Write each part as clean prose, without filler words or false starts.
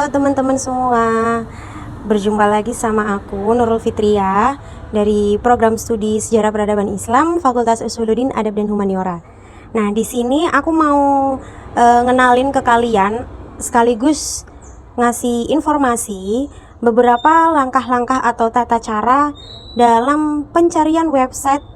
Halo teman-teman semua, berjumpa lagi sama aku Nurul Fitria dari program studi Sejarah Peradaban Islam Fakultas Usuluddin Adab dan Humaniora. Nah, di sini aku mau ngenalin ke kalian sekaligus ngasih informasi beberapa langkah-langkah atau tata cara dalam pencarian website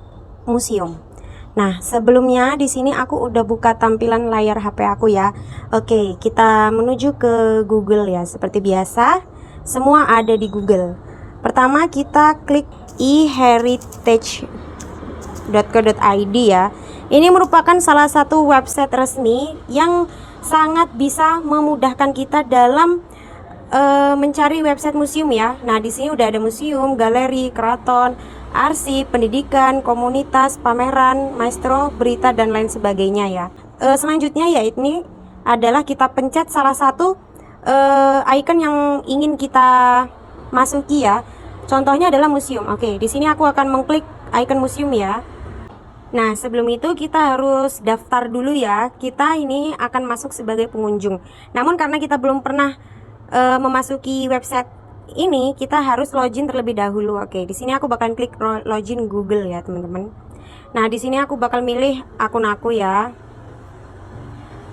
museum. Nah, sebelumnya di sini aku udah buka tampilan layar HP aku ya. Oke, kita menuju ke Google ya. Seperti biasa, semua ada di Google. Pertama kita klik eheritage.co.id ya. Ini merupakan salah satu website resmi yang sangat bisa memudahkan kita dalam mencari website museum ya. Nah, di sini udah ada museum, galeri, keraton, arsip, pendidikan, komunitas, pameran, maestro, berita, dan lain sebagainya ya. Selanjutnya ya ini adalah kita pencet salah satu icon yang ingin kita masuki ya. Contohnya adalah museum. Oke, di sini aku akan mengklik icon museum ya. Nah, sebelum itu kita harus daftar dulu ya. Kita ini akan masuk sebagai pengunjung. Namun karena kita belum pernah memasuki website ini, kita harus login terlebih dahulu. Oke, di sini aku bakal klik login Google ya, teman-teman. Nah, di sini aku bakal milih akun aku ya.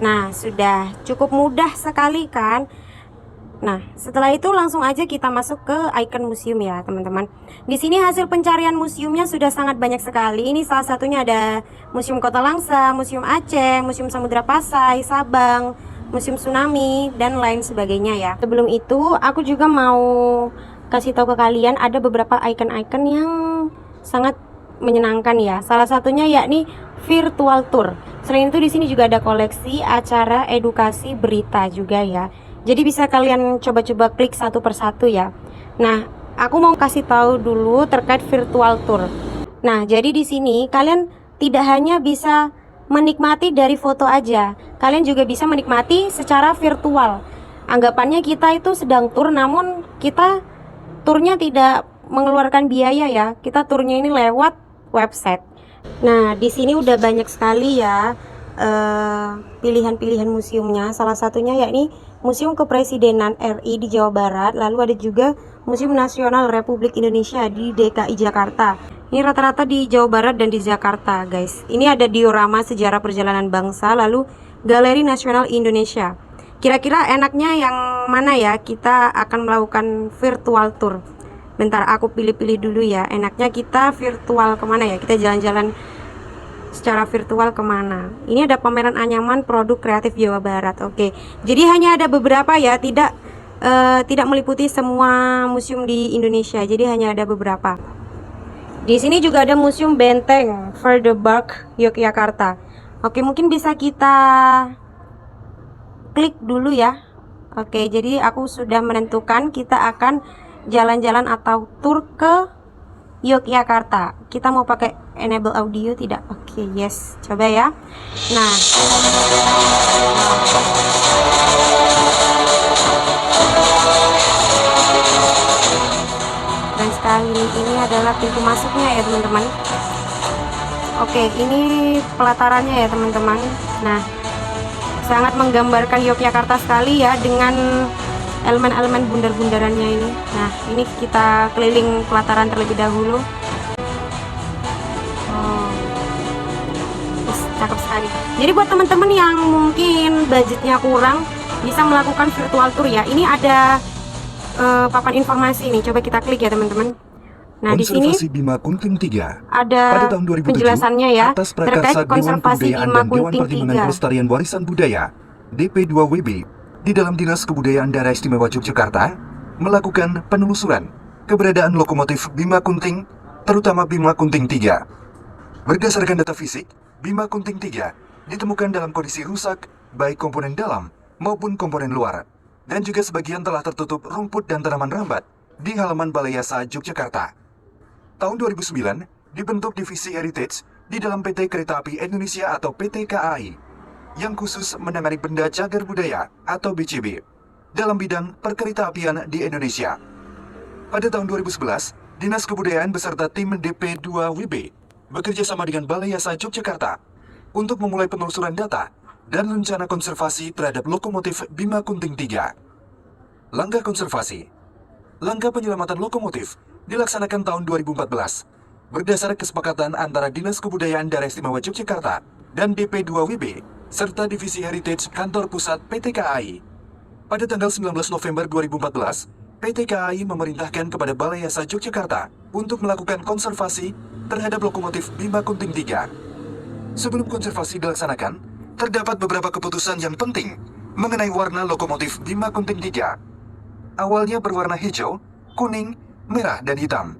Nah, sudah cukup mudah sekali kan? Nah, setelah itu langsung aja kita masuk ke icon museum ya, teman-teman. Di sini hasil pencarian museumnya sudah sangat banyak sekali. Ini salah satunya ada Museum Kota Langsa, Museum Aceh, Museum Samudra Pasai, Sabang, Museum Tsunami, dan lain sebagainya ya. Sebelum itu, aku juga mau kasih tahu ke kalian ada beberapa icon-icon yang sangat menyenangkan ya. Salah satunya yakni virtual tour. Selain itu di sini juga ada koleksi, acara, edukasi, berita juga ya. Jadi bisa kalian coba-coba klik satu persatu ya. Nah, aku mau kasih tahu dulu terkait virtual tour. Nah, jadi di sini kalian tidak hanya bisa menikmati dari foto aja, kalian juga bisa menikmati secara virtual. Anggapannya kita itu sedang tur, namun kita turnya tidak mengeluarkan biaya ya. Kita turnya ini lewat website. Nah, di sini udah banyak sekali ya pilihan-pilihan museumnya. Salah satunya yakni Museum Kepresidenan RI di Jawa Barat. Lalu ada juga Museum Nasional Republik Indonesia di DKI Jakarta. Ini rata-rata di Jawa Barat dan di Jakarta, guys. Ini ada diorama sejarah perjalanan bangsa, lalu Galeri Nasional Indonesia. Kira-kira enaknya yang mana ya? Kita akan melakukan virtual tour. Bentar, aku pilih-pilih dulu ya. Enaknya kita virtual kemana ya? Kita jalan-jalan secara virtual kemana? Ini ada pameran anyaman produk kreatif Jawa Barat. Oke, jadi hanya ada beberapa ya, tidak meliputi semua museum di Indonesia. Jadi hanya ada beberapa. Di sini juga ada Museum Benteng Verdebark Yogyakarta. Oke, mungkin bisa kita klik dulu ya. Oke, jadi aku sudah menentukan kita akan jalan-jalan atau tur ke Yogyakarta. Kita mau pakai enable audio tidak? Oke, yes. Coba ya. Nah, keren sekali. Ini adalah pintu masuknya ya, teman-teman. Oke, ini pelatarannya ya, teman-teman. Nah, sangat menggambarkan Yogyakarta sekali ya dengan elemen-elemen bundar-bundarannya ini. Nah, ini kita keliling pelataran terlebih dahulu. Cakep sekali. Jadi buat teman-teman yang mungkin budgetnya kurang, bisa melakukan virtual tour ya. Ini ada papan informasi nih. Coba kita klik ya, teman-teman. Nah, di sini Bima Kunting 3 ada pada tahun 2007 penjelasannya ya atas terkait prakarsa Dewan konservasi Kebudayaan Bima dan Dewan Kunting Pertimbangan 3. Pelestarian Warisan Budaya DP2WB di dalam Dinas Kebudayaan Daerah Istimewa Yogyakarta melakukan penelusuran keberadaan lokomotif Bima Kunting, terutama Bima Kunting 3. Berdasarkan data fisik, Bima Kunting 3 ditemukan dalam kondisi rusak baik komponen dalam maupun komponen luar, dan juga sebagian telah tertutup rumput dan tanaman rambat di halaman Balai Yasa Yogyakarta. Tahun 2009 dibentuk divisi Heritage di dalam PT Kereta Api Indonesia atau PT KAI yang khusus menangani benda cagar budaya atau BCB dalam bidang perkereta-apian di Indonesia. Pada tahun 2011, Dinas Kebudayaan beserta tim DP2WB bekerja sama dengan Balai Yasa Yogyakarta untuk memulai penelusuran data dan rencana konservasi terhadap lokomotif Bima Kunting 3. Langkah konservasi. Langkah penyelamatan lokomotif dilaksanakan tahun 2014 berdasar kesepakatan antara Dinas Kebudayaan Daerah Istimewa Yogyakarta dan DP2WB serta Divisi Heritage Kantor Pusat PT KAI. Pada tanggal 19 November 2014, PT KAI memerintahkan kepada Balai Yasa Yogyakarta untuk melakukan konservasi terhadap lokomotif Bima Kunting 3. Sebelum konservasi dilaksanakan, terdapat beberapa keputusan yang penting mengenai warna lokomotif Bima Kunting 3. Awalnya berwarna hijau, kuning, merah, dan hitam.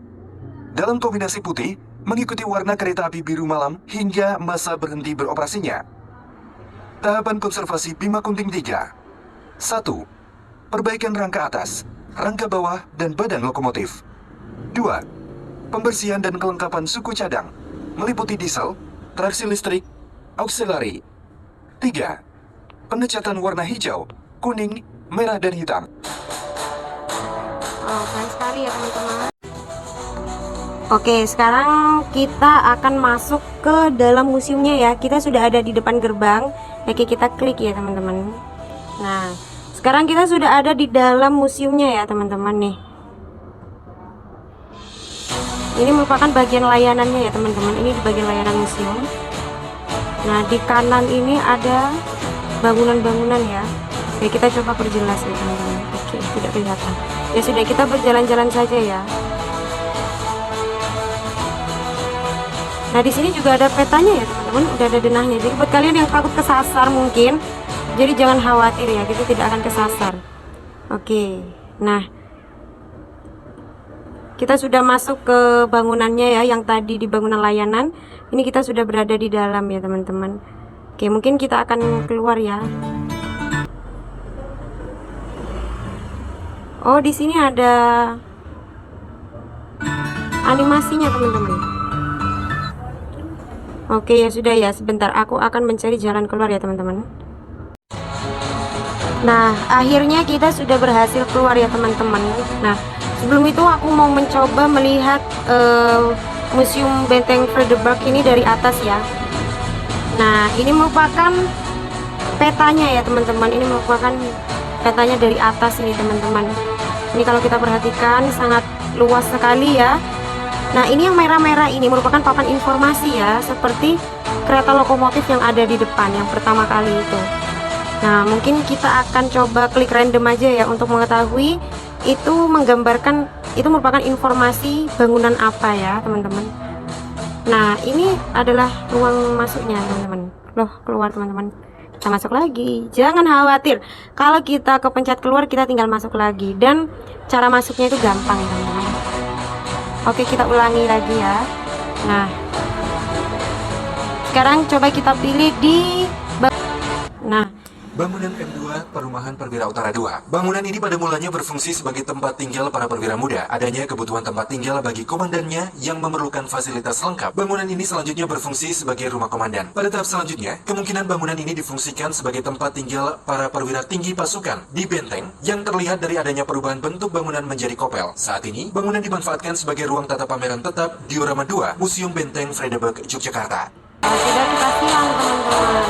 Dalam kombinasi putih, mengikuti warna kereta api biru malam hingga masa berhenti beroperasinya. Tahapan konservasi Bima Kunting 3. 1. Perbaikan rangka atas, rangka bawah, dan badan lokomotif. 2. Pembersihan dan kelengkapan suku cadang, meliputi diesel, traksi listrik, auxiliary. 3. Pengecatan warna hijau, kuning, merah, dan hitam. Oh, keren sekali ya teman-teman. Oke, sekarang kita akan masuk ke dalam museumnya ya. Kita sudah ada di depan gerbang. Oke, kita klik ya teman-teman. Nah, sekarang kita sudah ada di dalam museumnya ya teman-teman nih. Ini merupakan bagian layanannya ya teman-teman. Ini di bagian layanan museum. Nah, di kanan ini ada bangunan-bangunan ya. Oke, kita coba perjelas ya teman-teman. Oke, tidak kelihatan. Ya sudah, kita berjalan-jalan saja ya. Nah, di sini juga ada petanya ya teman-teman, udah ada denahnya. Jadi buat kalian yang takut kesasar mungkin, jadi jangan khawatir ya, kita tidak akan kesasar. Oke, nah kita sudah masuk ke bangunannya ya, yang tadi di bangunan layanan. Ini kita sudah berada di dalam ya teman-teman. Oke, mungkin kita akan keluar ya. Oh, di sini ada animasinya teman-teman. Oke, ya sudah ya, sebentar aku akan mencari jalan keluar ya teman-teman. Nah, akhirnya kita sudah berhasil keluar ya teman-teman. Nah, sebelum itu aku mau mencoba melihat Museum Benteng Vredenburg ini dari atas ya. Nah, ini merupakan petanya ya teman-teman. Ini merupakan petanya dari atas ini teman-teman. Ini kalau kita perhatikan sangat luas sekali ya. Nah, ini yang merah-merah ini merupakan papan informasi ya, seperti kereta lokomotif yang ada di depan yang pertama kali itu. Nah, mungkin kita akan coba klik random aja ya untuk mengetahui itu menggambarkan, itu merupakan informasi bangunan apa ya teman-teman. Nah, ini adalah ruang masuknya teman-teman. Loh, keluar teman-teman. Kita masuk lagi. Jangan khawatir, kalau kita kepencet keluar kita tinggal masuk lagi, dan cara masuknya itu gampang teman-teman. Oke, kita ulangi lagi ya. Nah, sekarang coba kita pilih di Bangunan M2 Perumahan Perwira Utara 2. Bangunan ini pada mulanya berfungsi sebagai tempat tinggal para perwira muda. Adanya kebutuhan tempat tinggal bagi komandannya yang memerlukan fasilitas lengkap. Bangunan ini selanjutnya berfungsi sebagai rumah komandan. Pada tahap selanjutnya, kemungkinan bangunan ini difungsikan sebagai tempat tinggal para perwira tinggi pasukan di benteng yang terlihat dari adanya perubahan bentuk bangunan menjadi kopel. Saat ini, bangunan dimanfaatkan sebagai ruang tata pameran tetap Diorama 2 Museum Benteng Vredenburg, Yogyakarta. sudah kita silang teman-teman.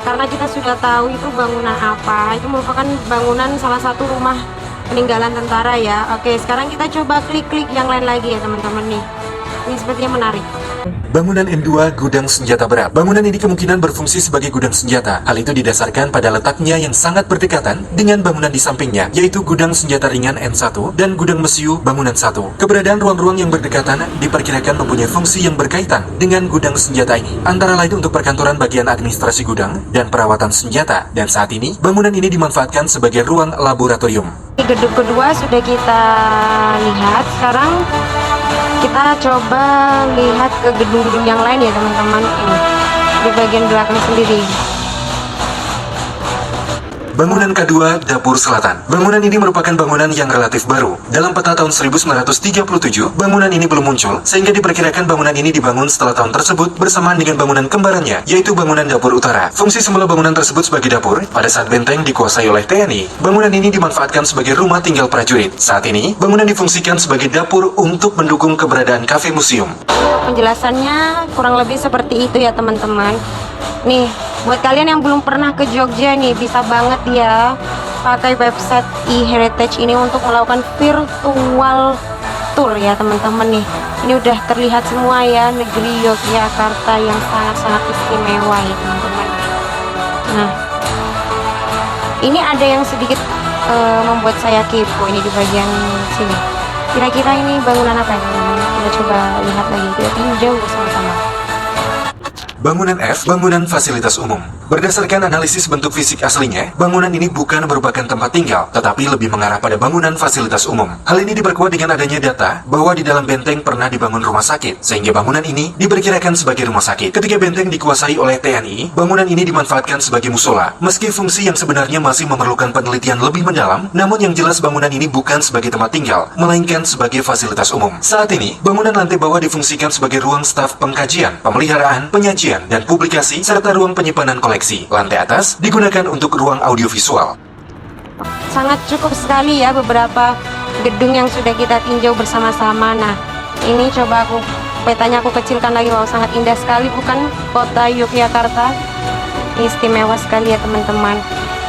Karena kita sudah tahu itu bangunan apa. Itu merupakan bangunan salah satu rumah peninggalan tentara ya. Oke, sekarang kita coba klik-klik yang lain lagi ya teman-teman nih. Ini sepertinya menarik. Bangunan M2 Gudang Senjata Berat. Bangunan ini kemungkinan berfungsi sebagai gudang senjata. Hal itu didasarkan pada letaknya yang sangat berdekatan dengan bangunan di sampingnya, yaitu Gudang Senjata Ringan N1 dan Gudang Mesiu Bangunan 1. Keberadaan ruang-ruang yang berdekatan diperkirakan mempunyai fungsi yang berkaitan dengan gudang senjata ini, antara lain untuk perkantoran bagian administrasi gudang dan perawatan senjata. Dan saat ini, bangunan ini dimanfaatkan sebagai ruang laboratorium. Gedung kedua sudah kita lihat. Sekarang kita coba lihat ke gedung-gedung yang lain ya teman-teman. Ini di bagian belakang sendiri. Bangunan kedua, Dapur Selatan. Bangunan ini merupakan bangunan yang relatif baru. Dalam peta tahun 1937, bangunan ini belum muncul, sehingga diperkirakan bangunan ini dibangun setelah tahun tersebut bersamaan dengan bangunan kembarannya, yaitu bangunan Dapur Utara. Fungsi semula bangunan tersebut sebagai dapur, pada saat benteng dikuasai oleh TNI, bangunan ini dimanfaatkan sebagai rumah tinggal prajurit. Saat ini, bangunan difungsikan sebagai dapur untuk mendukung keberadaan kafe museum. Penjelasannya kurang lebih seperti itu ya teman-teman. Nih, buat kalian yang belum pernah ke Jogja nih, bisa banget ya pakai website eHeritage ini untuk melakukan virtual tour ya teman-teman nih. Ini udah terlihat semua ya negeri Yogyakarta yang sangat-sangat istimewa ya teman-teman. Nah, ini ada yang sedikit membuat saya kepo ini di bagian sini. Kira-kira ini bangunan apa ya teman-teman? Kita coba lihat lagi, kita tinjau bersama-sama. Bangunan F, bangunan fasilitas umum. Berdasarkan analisis bentuk fisik aslinya, bangunan ini bukan merupakan tempat tinggal, tetapi lebih mengarah pada bangunan fasilitas umum. Hal ini diperkuat dengan adanya data bahwa di dalam benteng pernah dibangun rumah sakit, sehingga bangunan ini diperkirakan sebagai rumah sakit. Ketika benteng dikuasai oleh TNI, bangunan ini dimanfaatkan sebagai musola. Meski fungsi yang sebenarnya masih memerlukan penelitian lebih mendalam, namun yang jelas bangunan ini bukan sebagai tempat tinggal, melainkan sebagai fasilitas umum. Saat ini, bangunan lantai bawah difungsikan sebagai ruang staf pengkajian, pemeliharaan, penyajian, dan publikasi, serta ruang penyimpanan koleksi. Lantai atas digunakan untuk ruang audiovisual. Sangat cukup sekali ya beberapa gedung yang sudah kita tinjau bersama-sama. Nah, ini coba petanya aku kecilkan lagi. Wow, sangat indah sekali bukan kota Yogyakarta? Istimewa sekali ya teman-teman.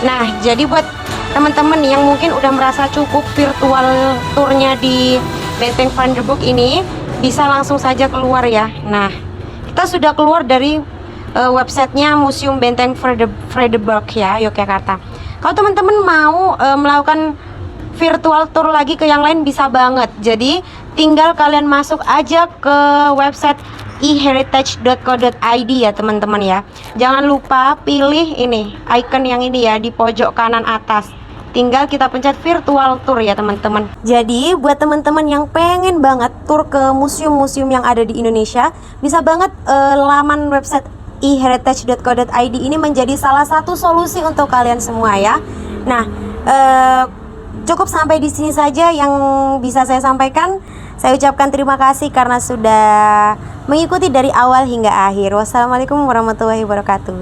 Nah, jadi buat teman-teman yang mungkin udah merasa cukup virtual tournya di Benteng Vanderburg ini, bisa langsung saja keluar ya. Nah, kita sudah keluar dari websitenya Museum Benteng Vanderburg ya, Yogyakarta. Kalau teman-teman mau melakukan virtual tour lagi ke yang lain, bisa banget. Jadi tinggal kalian masuk aja ke website eheritage.co.id ya teman-teman ya. Jangan lupa pilih ini icon yang ini ya di pojok kanan atas. Tinggal kita pencet virtual tour ya teman-teman. Jadi buat teman-teman yang pengen banget tour ke museum-museum yang ada di Indonesia, bisa banget laman website eheritage.co.id ini menjadi salah satu solusi untuk kalian semua ya. Nah, cukup sampai di sini saja yang bisa saya sampaikan. Saya ucapkan terima kasih karena sudah mengikuti dari awal hingga akhir. Wassalamualaikum warahmatullahi wabarakatuh.